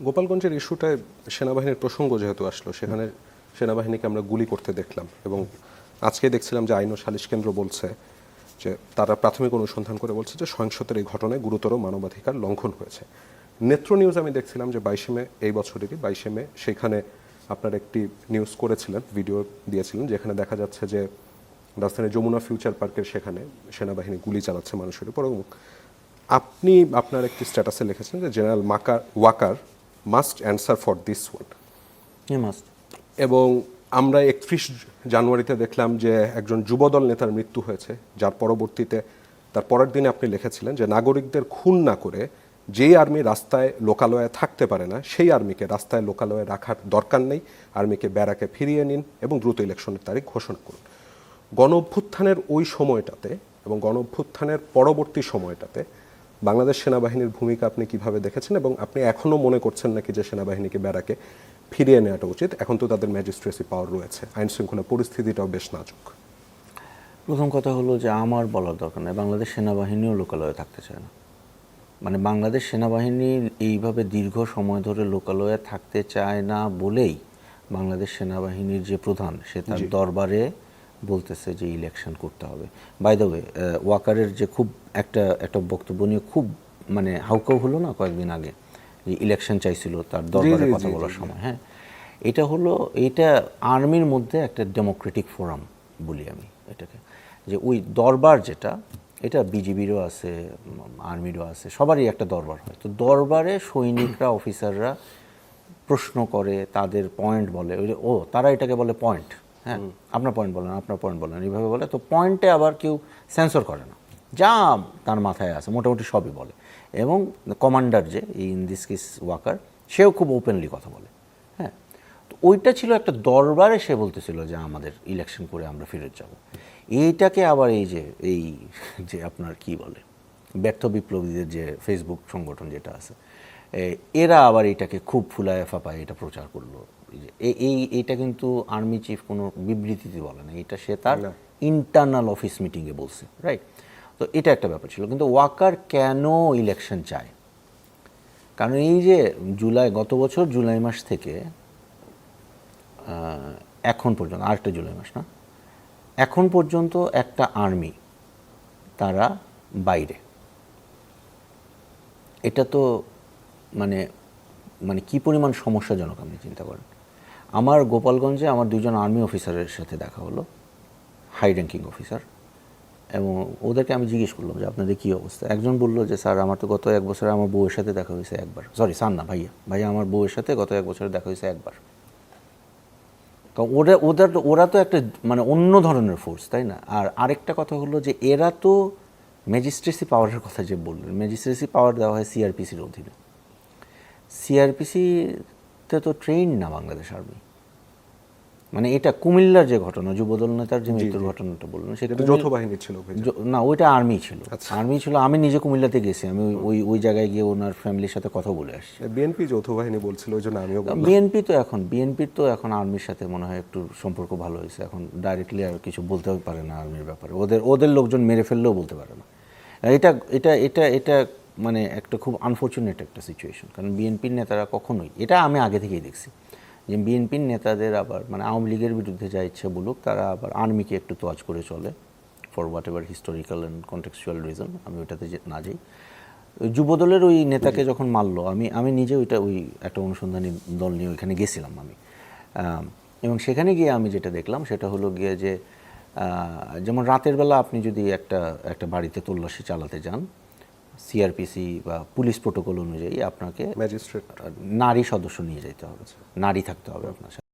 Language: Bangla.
গোপালগঞ্জের ইস্যুটায় সেনাবাহিনীর প্রসঙ্গ যেহেতু আসলো, সেখানে সেনাবাহিনীকে আমরা গুলি করতে দেখলাম এবং আজকে দেখছিলাম যে আইন ও সালিশ কেন্দ্র বলছে যে তারা প্রাথমিক অনুসন্ধান করে বলছে যে সহিংসতার এই ঘটনায় গুরুতর মানবাধিকার লঙ্ঘন হয়েছে। নেত্র নিউজ আমি দেখছিলাম যে 22 মে, এই বছরেরই 22 মে, সেখানে আপনার একটি নিউজ করেছিলেন, ভিডিও দিয়েছিলেন, যেখানে দেখা যাচ্ছে যে রাজধানীর যমুনা ফিউচার পার্কের সেখানে সেনাবাহিনী গুলি চালাচ্ছে মানুষের উপর। এবং আপনি আপনার একটি স্ট্যাটাসে লিখেছেন যে general Walker must answer for this one. এবং আমরা 31 জানুয়ারিতে দেখলাম যে একজন যুবদল নেতার মৃত্যু হয়েছে, যার পরবর্তীতে তার পরের দিনে আপনি লিখেছিলেন যে নাগরিকদের খুন না করে যেই আর্মি রাস্তায় লোকালয়ে থাকতে পারে না সেই আর্মিকে রাস্তায় লোকালয়ে রাখার দরকার নেই, আর্মিকে ব্যারাকে ফিরিয়ে নিন এবং দ্রুত ইলেকশনের তারিখ ঘোষণা করুন। গণ অভ্যুত্থানের ওই সময়টাতে এবং গণ অভ্যুত্থানের পরবর্তী সময়টাতে বাংলাদেশ সেনাবাহিনীর ভূমিকা আপনি কিভাবে দেখেছেন এবং আপনি এখনও মনে করছেন নাকি যে সেনাবাহিনীকে ব্যারাকে ফিরিয়ে নেওয়াটা উচিত? এখন তো তাদের ম্যাজিস্ট্রেসি পাওয়ার রয়েছে, আইন শৃঙ্খলা পরিস্থিতিটাও বেশ নাজুক। প্রথম কথা হলো যে আমার বলার দরকার নেই, বাংলাদেশ সেনাবাহিনীও লোকালয়ে থাকতে চায় না। মানে বাংলাদেশ সেনাবাহিনী এইভাবে দীর্ঘ সময় ধরে লোকালয়ে থাকতে চায় না বলেই বাংলাদেশ সেনাবাহিনীর যে প্রধান সে তার দরবারে বলতেছে যে ইলেকশন করতে হবে। বাই দ্য ওয়ে, ওয়াকারের যে খুব একটা বক্তব্য নিয়ে খুব মানে হাউকাউ হলো না কয়েকদিন আগে, যে ইলেকশন চাইছিল তার দরবারে কথা বলার সময়। হ্যাঁ, এটা আর্মির মধ্যে একটা ডেমোক্রেটিক ফোরাম বলি আমি এটাকে, যে ওই দরবার যেটা, এটা বিজিবিরও আছে, আর্মিরও আছে, সবারই একটা দরবার হয়। তো দরবারে সৈনিকরা, অফিসাররা প্রশ্ন করে, তাদের পয়েন্ট বলে, ও তারা এটাকে বলে পয়েন্ট। হ্যাঁ, আপনার পয়েন্ট বলেন, আপনার পয়েন্ট বলেন, এইভাবে বলে। তো পয়েন্টে আবার কেউ সেন্সর করে না, যা তার মাথায় আছে মোটামুটি সবই বলে। এবং কমান্ডার যে ইন দিস কেস ওয়াকার, সেও খুব ওপেনলি কথা বলে। হ্যাঁ, তো ওইটা ছিল একটা দরবারে, সে বলতেছিল যে আমাদের ইলেকশন করে আমরা ফেরত যাব। এইটাকে আবার এই যে আপনার কি বলে ব্যর্থ বিপ্লবীদের যে ফেসবুক সংগঠন যেটা আছে, এরা আবার এটাকে খুব ফুলায় ফাঁপায় এটা প্রচার করলো। এইটা কিন্তু আর্মি চিফ কোনো বিবৃতিতে বলে না, এটা সে তার ইন্টারনাল অফিস মিটিংয়ে বলছে, রাইট? তো এটা একটা ব্যাপার ছিল। কিন্তু ওয়াকার কেন ইলেকশন চায়? কারণ এই যে গত বছর জুলাই মাস থেকে এখন পর্যন্ত, আরেকটা জুলাই মাস না, এখন পর্যন্ত একটা আর্মি তারা বাইরে, এটা তো মানে কি পরিমাণ সমস্যাজনক আপনি চিন্তা করেন। আমার গোপালগঞ্জে আমার 2জন আর্মি অফিসারের সাথে দেখা হলো, হাই র্যাঙ্কিং অফিসার, এবং ওদেরকে আমি জিজ্ঞেস করলাম যে আপনাদের কী অবস্থা। একজন বললো যে স্যার আমার তো গত 1 বছরে আমার বউয়ের সাথে দেখা হয়েছে একবার, সরি স্যার না ভাইয়া আমার বউয়ের সাথে গত 1 বছরে দেখা হয়েছে একবার। কারণ ওরা তো একটা মানে অন্য ধরনের ফোর্স, তাই না? আর আরেকটা কথা হলো যে এরা তো ম্যাজিস্ট্রেসি পাওয়ারের কথা যে বললেন, ম্যাজিস্ট্রেসি পাওয়ার দেওয়া হয় সিআরপিসির অধীনে। সিআরপিসিতে তো ট্রেন না বাংলাদেশ আর্মি। মানে এটা কুমিল্লার যে ঘটনা, যুবদল নেতার যে মৃত্যুর ঘটনাটা বললেন, সেটা যৌথ বাহিনী ছিল না, ওইটা আর্মি ছিল। আর্মি ছিল, আমি নিজে কুমিল্লাতে গেছি, আমি ওই জায়গায় গিয়ে ওনার ফ্যামিলির সাথে কথা বলে আসছি। বিএনপি যৌথ বাহিনী বলছিল, ওই জন্য আমিও বিএনপির তো এখন আর্মির সাথে মনে হয় একটু সম্পর্ক ভালো হয়েছে, এখন ডাইরেক্টলি আর কিছু বলতেও পারে না আর্মির ব্যাপারে, ওদের লোকজন মেরে ফেললেও বলতে পারে না। এটা মানে একটা খুব আনফর্চুনেট একটা সিচুয়েশন। কারণ বিএনপির নেতারা কখনোই, এটা আমি আগে থেকেই দেখছি, যে বিএনপির নেতাদের আবার মানে আওয়ামী লীগের বিরুদ্ধে যা ইচ্ছে বলুক, তারা আবার আর্মিকে একটু তোয়াজ করে চলে for what ever historical and contextual reason. আমি ওইটাতে না যাই। যুবদলের ওই নেতাকে যখন মারলো, আমি নিজে ওই একটা অনুসন্ধানী দল নিয়ে ওইখানে গেছিলাম আমি, এবং সেখানে গিয়ে আমি যেটা দেখলাম সেটা হলো গিয়ে যে যেমন রাতের বেলা আপনি যদি একটা বাড়িতে তল্লাশি চালাতে যান, সিআরপিসি বা পুলিশ প্রোটোকল অনুযায়ী আপনাকে ম্যাজিস্ট্রেট নারী সদস্য নিয়ে যেতে হবে, নারী থাকতে হবে আপনার সাথে।